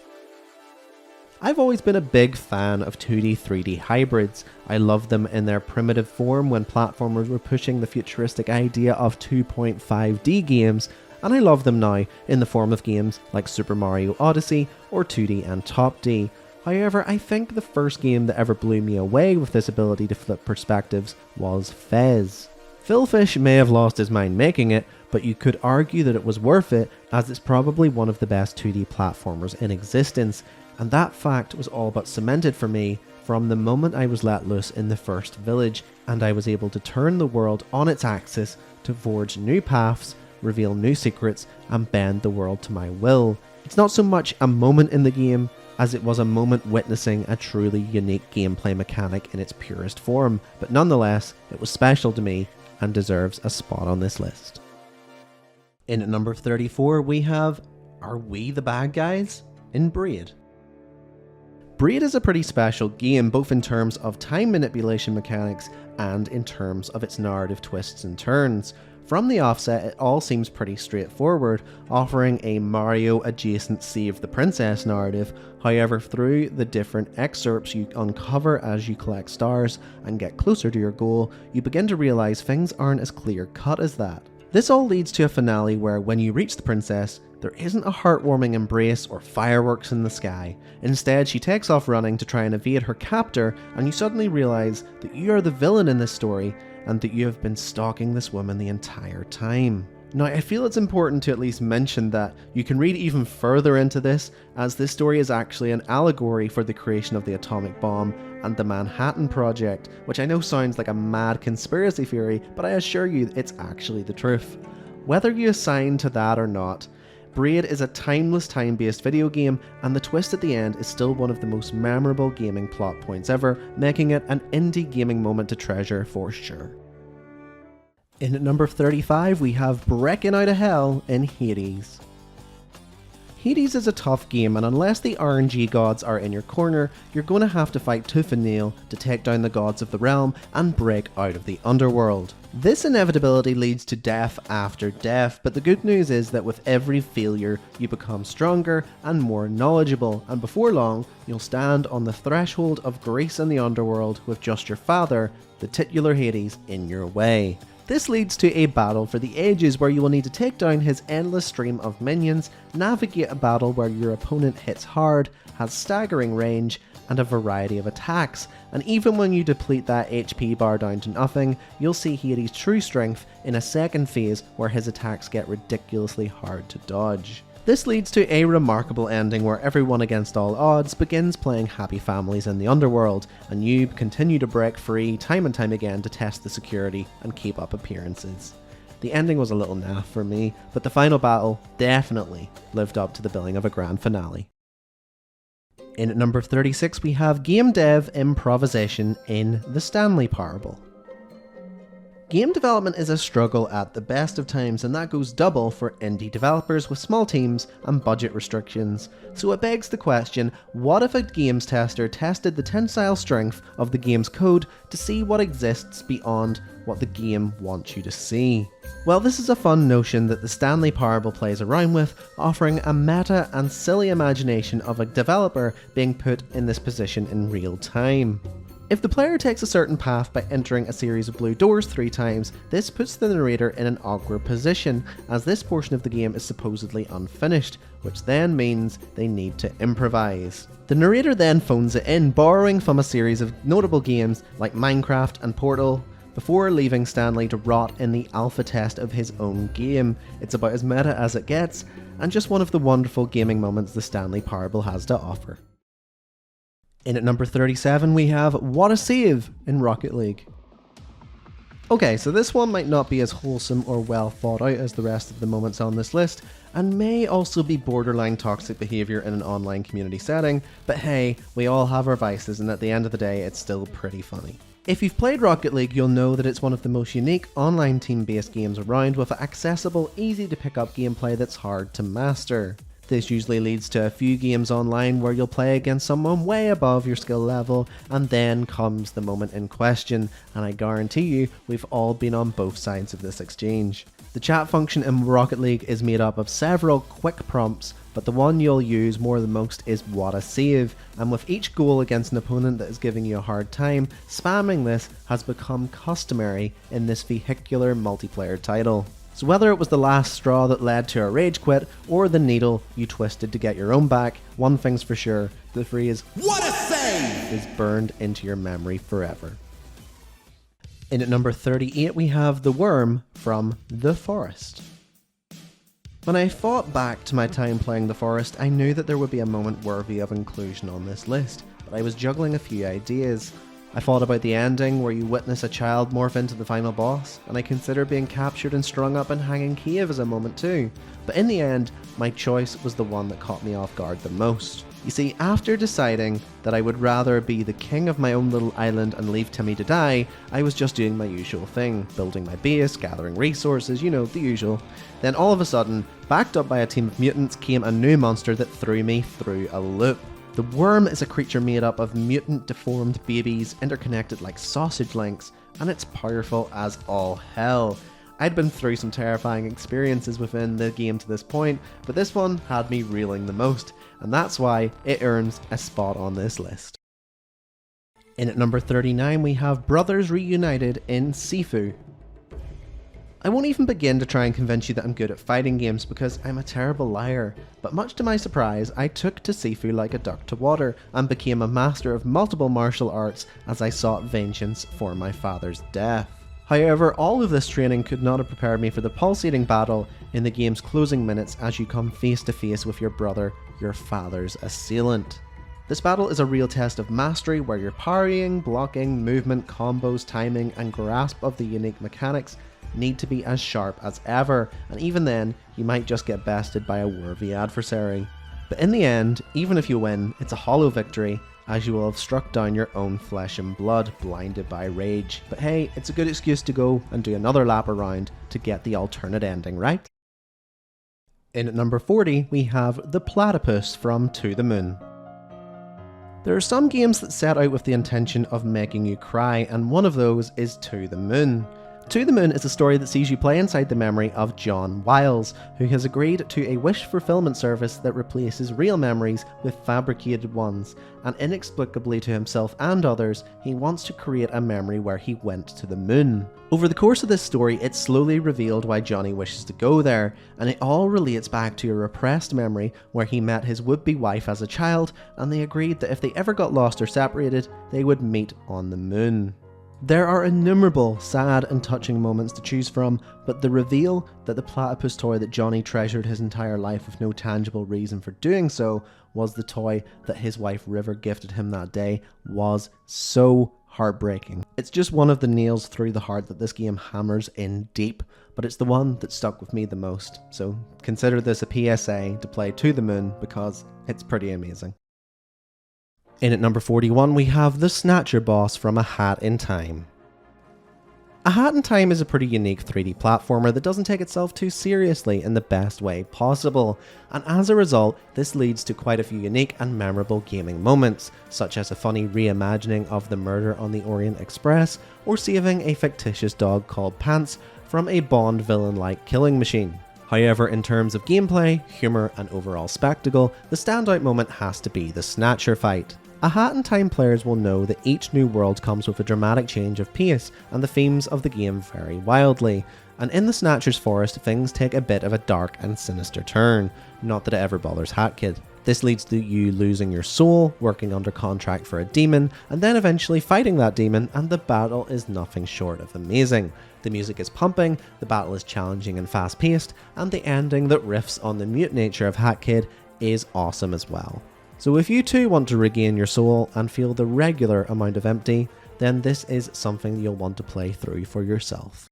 S1: I've always been a big fan of 2D 3D hybrids. I loved them in their primitive form when platformers were pushing the futuristic idea of 2.5D games, and I love them now in the form of games like Super Mario Odyssey or 2D and Top D. However, I think the first game that ever blew me away with this ability to flip perspectives was Fez. Phil Fish may have lost his mind making it, but you could argue that it was worth it, as it's probably one of the best 2D platformers in existence, and that fact was all but cemented for me from the moment I was let loose in the first village, and I was able to turn the world on its axis to forge new paths, reveal new secrets, and bend the world to my will. It's not so much a moment in the game, as it was a moment witnessing a truly unique gameplay mechanic in its purest form, but nonetheless, it was special to me and deserves a spot on this list. In at number 34, we have Are We the Bad Guys? In Braid. Braid is a pretty special game, both in terms of time manipulation mechanics and in terms of its narrative twists and turns. From the offset, it all seems pretty straightforward, offering a Mario-adjacent Save the Princess narrative. However, through the different excerpts you uncover as you collect stars and get closer to your goal, you begin to realise things aren't as clear-cut as that. This all leads to a finale where, when you reach the princess, there isn't a heartwarming embrace or fireworks in the sky. Instead, she takes off running to try and evade her captor, and you suddenly realise that you are the villain in this story, and that you have been stalking this woman the entire time. Now, I feel it's important to at least mention that you can read even further into this, as this story is actually an allegory for the creation of the atomic bomb and the Manhattan Project, which I know sounds like a mad conspiracy theory, but I assure you it's actually the truth. Whether you assign to that or not, Braid is a timeless time-based video game, and the twist at the end is still one of the most memorable gaming plot points ever, making it an indie gaming moment to treasure for sure. In at number 35, we have Breaking Out of Hell in Hades. Hades is a tough game, and unless the RNG gods are in your corner, you're going to have to fight tooth and nail to take down the gods of the realm and break out of the underworld. This inevitability leads to death after death, but the good news is that with every failure, you become stronger and more knowledgeable, and before long, you'll stand on the threshold of grace in the underworld with just your father, the titular Hades, in your way. This leads to a battle for the ages where you will need to take down his endless stream of minions, navigate a battle where your opponent hits hard, has staggering range, and a variety of attacks, and even when you deplete that HP bar down to nothing, you'll see Hades' true strength in a second phase where his attacks get ridiculously hard to dodge. This leads to a remarkable ending where everyone against all odds begins playing happy families in the underworld, and you continue to break free time and time again to test the security and keep up appearances. The ending was a little naff for me, but the final battle definitely lived up to the billing of a grand finale. In at number 36, we have game dev improvisation in the Stanley Parable. Game development is a struggle at the best of times, and that goes double for indie developers with small teams and budget restrictions. So it begs the question, what if a games tester tested the tensile strength of the game's code to see what exists beyond what the game wants you to see? Well, this is a fun notion that the Stanley Parable plays around with, offering a meta and silly imagination of a developer being put in this position in real time. If the player takes a certain path by entering a series of blue doors 3 times, this puts the narrator in an awkward position, as this portion of the game is supposedly unfinished, which then means they need to improvise. The narrator then phones it in, borrowing from a series of notable games like Minecraft and Portal, before leaving Stanley to rot in the alpha test of his own game. It's about as meta as it gets, and just one of the wonderful gaming moments the Stanley Parable has to offer. In at number 37, we have What a Save in Rocket League. Okay, so this one might not be as wholesome or well thought out as the rest of the moments on this list, and may also be borderline toxic behaviour in an online community setting, but hey, we all have our vices, and at the end of the day, it's still pretty funny. If you've played Rocket League, you'll know that it's one of the most unique online team-based games around, with accessible, easy to pick up gameplay that's hard to master. This usually leads to a few games online where you'll play against someone way above your skill level, and then comes the moment in question, and I guarantee you we've all been on both sides of this exchange. The chat function in Rocket League is made up of several quick prompts, but the one you'll use more than most is What a Save, and with each goal against an opponent that is giving you a hard time, spamming this has become customary in this vehicular multiplayer title. So whether it was the last straw that led to a rage quit, or the needle you twisted to get your own back, one thing's for sure, the phrase "What a save!" is burned into your memory forever. In at number 38 we have The Worm from The Forest. When I thought back to my time playing The Forest, I knew that there would be a moment worthy of inclusion on this list, but I was juggling a few ideas. I thought about the ending where you witness a child morph into the final boss, and I consider being captured and strung up in Hanging Cave as a moment too, but in the end, my choice was the one that caught me off guard the most. You see, after deciding that I would rather be the king of my own little island and leave Timmy to die, I was just doing my usual thing, building my base, gathering resources, you know, the usual. Then all of a sudden, backed up by a team of mutants, came a new monster that threw me through a loop. The worm is a creature made up of mutant deformed babies interconnected like sausage links, and it's powerful as all hell. I'd been through some terrifying experiences within the game to this point, but this one had me reeling the most, and that's why it earns a spot on this list. In at number 39 we have Brothers Reunited in Sifu. I won't even begin to try and convince you that I'm good at fighting games because I'm a terrible liar, but much to my surprise I took to Sifu like a duck to water and became a master of multiple martial arts as I sought vengeance for my father's death. However, all of this training could not have prepared me for the pulsating battle in the game's closing minutes as you come face to face with your brother, your father's assailant. This battle is a real test of mastery where your parrying, blocking, movement, combos, timing and grasp of the unique mechanics need to be as sharp as ever, and even then, you might just get bested by a worthy adversary. But in the end, even if you win, it's a hollow victory, as you will have struck down your own flesh and blood, blinded by rage. But hey, it's a good excuse to go and do another lap around to get the alternate ending, right? In at number 40, we have The Platypus from To the Moon. There are some games that set out with the intention of making you cry, and one of those is To the Moon. To the Moon is a story that sees you play inside the memory of John Wiles, who has agreed to a wish fulfillment service that replaces real memories with fabricated ones, and inexplicably to himself and others, he wants to create a memory where he went to the moon. Over the course of this story, it's slowly revealed why Johnny wishes to go there, and it all relates back to a repressed memory where he met his would-be wife as a child, and they agreed that if they ever got lost or separated, they would meet on the moon. There are innumerable sad and touching moments to choose from, but the reveal that the platypus toy that Johnny treasured his entire life with no tangible reason for doing so was the toy that his wife River gifted him that day was so heartbreaking. It's just one of the nails through the heart that this game hammers in deep, but it's the one that stuck with me the most, so consider this a PSA to play To the Moon because it's pretty amazing. In at number 41 we have the Snatcher boss from A Hat in Time. A Hat in Time is a pretty unique 3D platformer that doesn't take itself too seriously in the best way possible, and as a result this leads to quite a few unique and memorable gaming moments, such as a funny reimagining of the murder on the Orient Express, or saving a fictitious dog called Pants from a Bond villain-like killing machine. However, in terms of gameplay, humour and overall spectacle, the standout moment has to be the Snatcher fight. A Hat in Time players will know that each new world comes with a dramatic change of pace, and the themes of the game vary wildly, and in the Snatcher's forest things take a bit of a dark and sinister turn, not that it ever bothers Hat Kid. This leads to you losing your soul, working under contract for a demon, and then eventually fighting that demon, and the battle is nothing short of amazing. The music is pumping, the battle is challenging and fast paced, and the ending that riffs on the mute nature of Hat Kid is awesome as well. So if you too want to regain your soul and feel the regular amount of empty, then this is something you'll want to play through for yourself.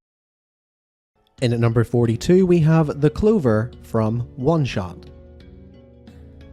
S1: In at number 42 we have The Clover from OneShot.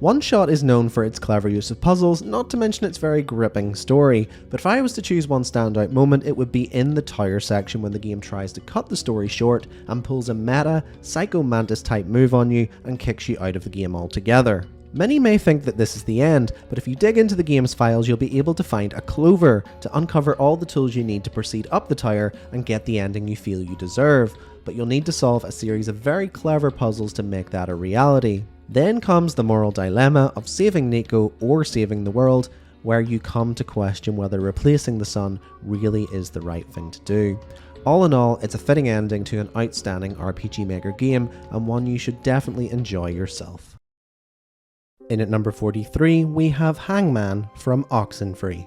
S1: OneShot is known for its clever use of puzzles, not to mention its very gripping story, but if I was to choose one standout moment it would be in the tower section when the game tries to cut the story short and pulls a meta, Psycho Mantis type move on you and kicks you out of the game altogether. Many may think that this is the end, but if you dig into the game's files you'll be able to find a clover to uncover all the tools you need to proceed up the tower and get the ending you feel you deserve, but you'll need to solve a series of very clever puzzles to make that a reality. Then comes the moral dilemma of saving Nico or saving the world, where you come to question whether replacing the sun really is the right thing to do. All in all, it's a fitting ending to an outstanding RPG Maker game and one you should definitely enjoy yourself. In at number 43 we have Hangman from Oxenfree.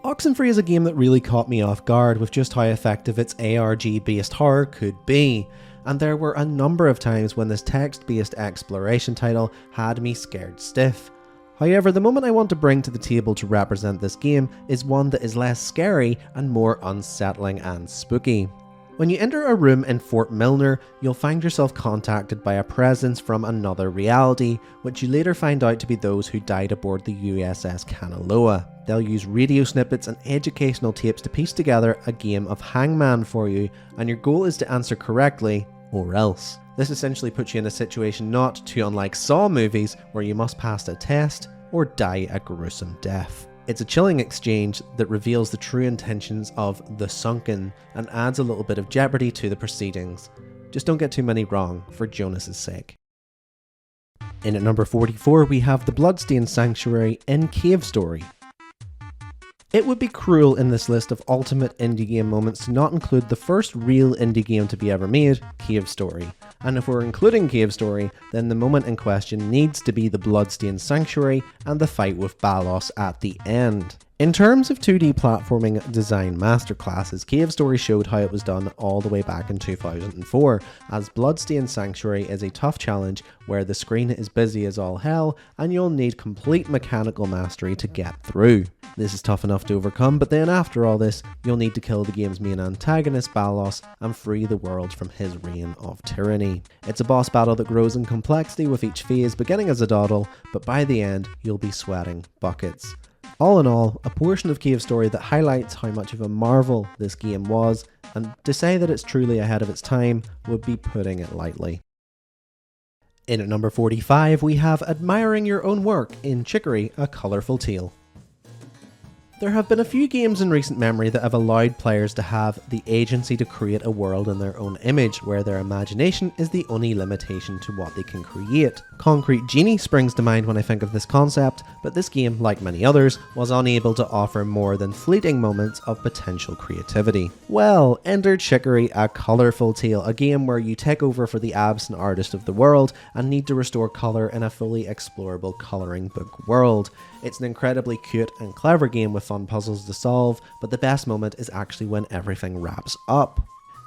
S1: Oxenfree is a game that really caught me off guard with just how effective its ARG based horror could be, and there were a number of times when this text based exploration title had me scared stiff. However, the moment I want to bring to the table to represent this game is one that is less scary and more unsettling and spooky. When you enter a room in Fort Milner, you'll find yourself contacted by a presence from another reality, which you later find out to be those who died aboard the USS Kanaloa. They'll use radio snippets and educational tapes to piece together a game of hangman for you, and your goal is to answer correctly, or else. This essentially puts you in a situation not too unlike Saw movies, where you must pass a test or die a gruesome death. It's a chilling exchange that reveals the true intentions of the Sunken and adds a little bit of jeopardy to the proceedings. Just don't get too many wrong, for Jonas's sake. In at number 44 we have the Bloodstained Sanctuary in Cave Story. It would be cruel in this list of ultimate indie game moments to not include the first real indie game to be ever made, Cave Story. And if we're including Cave Story, then the moment in question needs to be the Bloodstained Sanctuary and the fight with Balos at the end. In terms of 2D platforming design masterclasses, Cave Story showed how it was done all the way back in 2004, as Bloodstained Sanctuary is a tough challenge where the screen is busy as all hell and you'll need complete mechanical mastery to get through. This is tough enough to overcome, but then after all this, you'll need to kill the game's main antagonist Balos and free the world from his reign of tyranny. It's a boss battle that grows in complexity with each phase, beginning as a doddle, but by the end, you'll be sweating buckets. All in all, a portion of Cave Story that highlights how much of a marvel this game was, and to say that it's truly ahead of its time would be putting it lightly. In at number 45 we have Admiring Your Own Work in Chicory, A Colourful Tale. There have been a few games in recent memory that have allowed players to have the agency to create a world in their own image, where their imagination is the only limitation to what they can create. Concrete Genie springs to mind when I think of this concept, but this game, like many others, was unable to offer more than fleeting moments of potential creativity. Well, enter Chicory, A Colourful Tale, a game where you take over for the absent artist of the world and need to restore colour in a fully explorable colouring book world. It's an incredibly cute and clever game with fun puzzles to solve, but the best moment is actually when everything wraps up.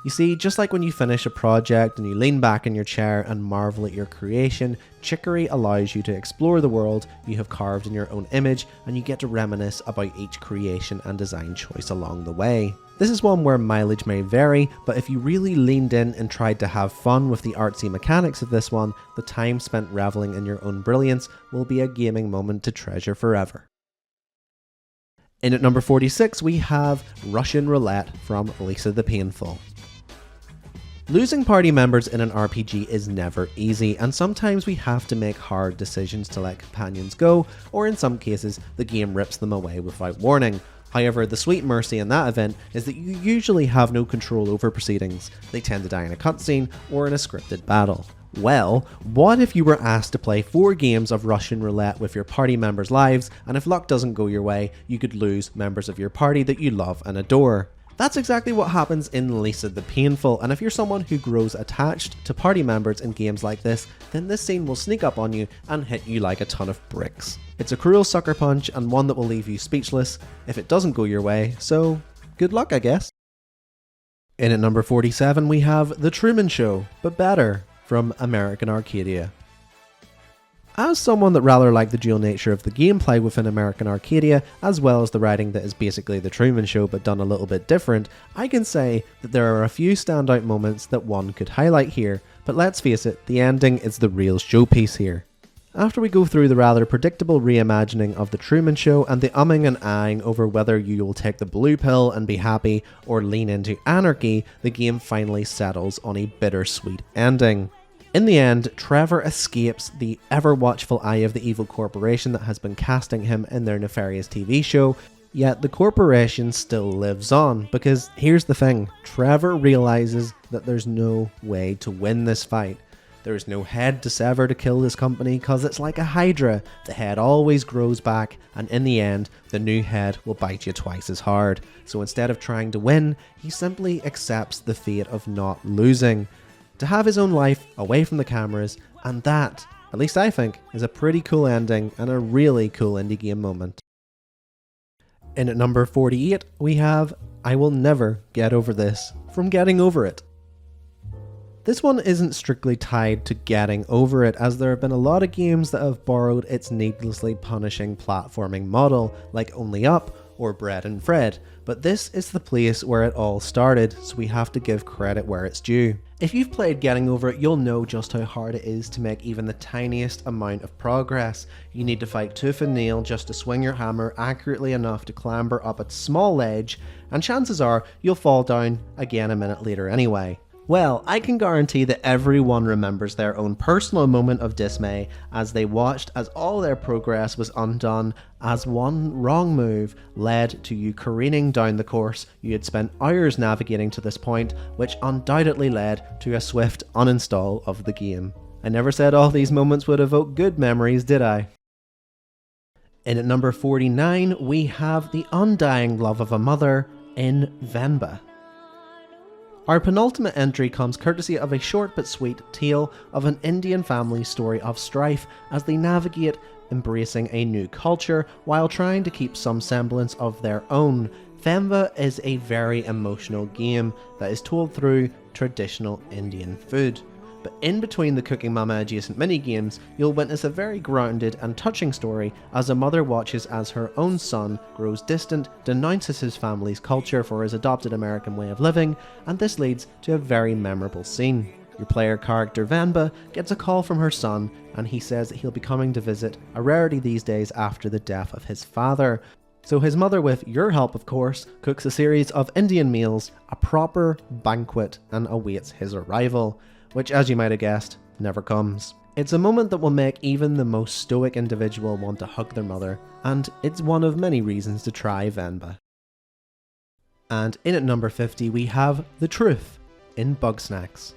S1: You see, just like when you finish a project and you lean back in your chair and marvel at your creation, Chicory allows you to explore the world you have carved in your own image, and you get to reminisce about each creation and design choice along the way. This is one where mileage may vary, but if you really leaned in and tried to have fun with the artsy mechanics of this one, the time spent reveling in your own brilliance will be a gaming moment to treasure forever. In at number 46 we have Russian Roulette from Lisa the Painful. Losing party members in an RPG is never easy, and sometimes we have to make hard decisions to let companions go, or in some cases the game rips them away without warning. However, the sweet mercy in that event is that you usually have no control over proceedings. They tend to die in a cutscene or in a scripted battle. Well, what if you were asked to play 4 games of Russian Roulette with your party members' lives, and if luck doesn't go your way, you could lose members of your party that you love and adore? That's exactly what happens in Lisa the Painful, and if you're someone who grows attached to party members in games like this, then this scene will sneak up on you and hit you like a ton of bricks. It's a cruel sucker punch and one that will leave you speechless if it doesn't go your way, so good luck, I guess. In at number 47 we have The Truman Show, but better, from American Arcadia. As someone that rather liked the dual nature of the gameplay within American Arcadia, as well as the writing that is basically The Truman Show but done a little bit different, I can say that there are a few standout moments that one could highlight here, but let's face it, the ending is the real showpiece here. After we go through the rather predictable reimagining of The Truman Show and the umming and ahhing over whether you will take the blue pill and be happy or lean into anarchy, the game finally settles on a bittersweet ending. In the end, Trevor escapes the ever-watchful eye of the evil corporation that has been casting him in their nefarious TV show, yet the corporation still lives on, because here's the thing, Trevor realizes that there's no way to win this fight. There is no head to sever to kill this company, cause it's like a hydra, the head always grows back, and in the end, the new head will bite you twice as hard. So instead of trying to win, he simply accepts the fate of not losing. To have his own life away from the cameras, and that, at least I think, is a pretty cool ending and a really cool indie game moment. In at number 48, we have I Will Never Get Over This, from Getting Over It. This one isn't strictly tied to getting over it, as there have been a lot of games that have borrowed its needlessly punishing platforming model, like Only Up or Bread and Fred, but this is the place where it all started, so we have to give credit where it's due. If you've played Getting Over It, you'll know just how hard it is to make even the tiniest amount of progress. You need to fight tooth and nail just to swing your hammer accurately enough to clamber up a small ledge, and chances are you'll fall down again a minute later anyway. Well, I can guarantee that everyone remembers their own personal moment of dismay as they watched as all their progress was undone as one wrong move led to you careening down the course you had spent hours navigating to this point, which undoubtedly led to a swift uninstall of the game. I never said all these moments would evoke good memories, did I? In at number 49, we have the undying love of a mother in Venba. Our penultimate entry comes courtesy of a short but sweet tale of an Indian family's story of strife as they navigate embracing a new culture while trying to keep some semblance of their own. Venba is a very emotional game that is told through traditional Indian food. But in between the Cooking Mama adjacent minigames, you'll witness a very grounded and touching story as a mother watches as her own son grows distant, denounces his family's culture for his adopted American way of living, and this leads to a very memorable scene. Your player character Venba gets a call from her son, and he says that he'll be coming to visit, a rarity these days after the death of his father. So his mother, with your help of course, cooks a series of Indian meals, a proper banquet, and awaits his arrival, which, as you might have guessed, never comes. It's a moment that will make even the most stoic individual want to hug their mother, and it's one of many reasons to try Venba. And in at number 50 we have The Truth in Bugsnax.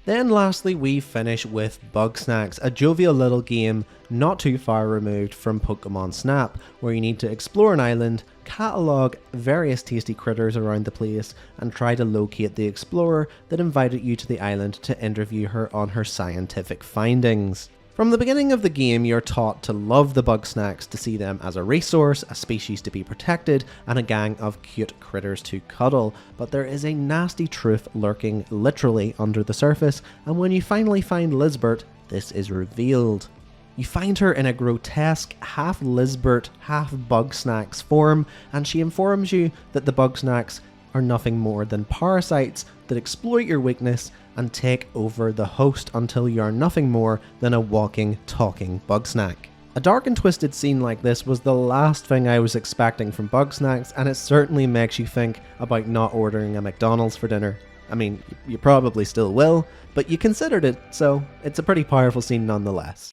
S1: Then lastly we finish with Bugsnax, a jovial little game not too far removed from Pokemon Snap, where you need to explore an island, catalogue various tasty critters around the place, and try to locate the explorer that invited you to the island to interview her on her scientific findings. From the beginning of the game, you're taught to love the Bugsnax, to see them as a resource, a species to be protected, and a gang of cute critters to cuddle, but there is a nasty truth lurking literally under the surface, and when you finally find Lizbert, this is revealed. You find her in a grotesque half Lizbert, half Bugsnax form, and she informs you that the Bugsnax are nothing more than parasites that exploit your weakness and take over the host until you are nothing more than a walking, talking Bugsnax. A dark and twisted scene like this was the last thing I was expecting from Bugsnax, and it certainly makes you think about not ordering a McDonald's for dinner. I mean, you probably still will, but you considered it, so it's a pretty powerful scene nonetheless.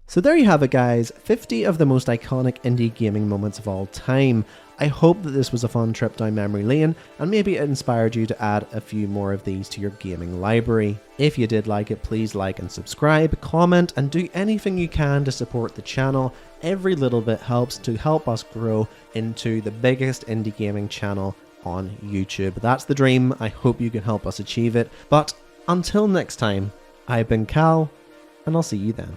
S1: So there you have it guys, 50 of the most iconic indie gaming moments of all time. I hope that this was a fun trip down memory lane, and maybe it inspired you to add a few more of these to your gaming library. If you did like it, please like and subscribe, comment, and do anything you can to support the channel. Every little bit helps to help us grow into the biggest indie gaming channel on YouTube. That's the dream, I hope you can help us achieve it. But until next time, I've been Cal, and I'll see you then.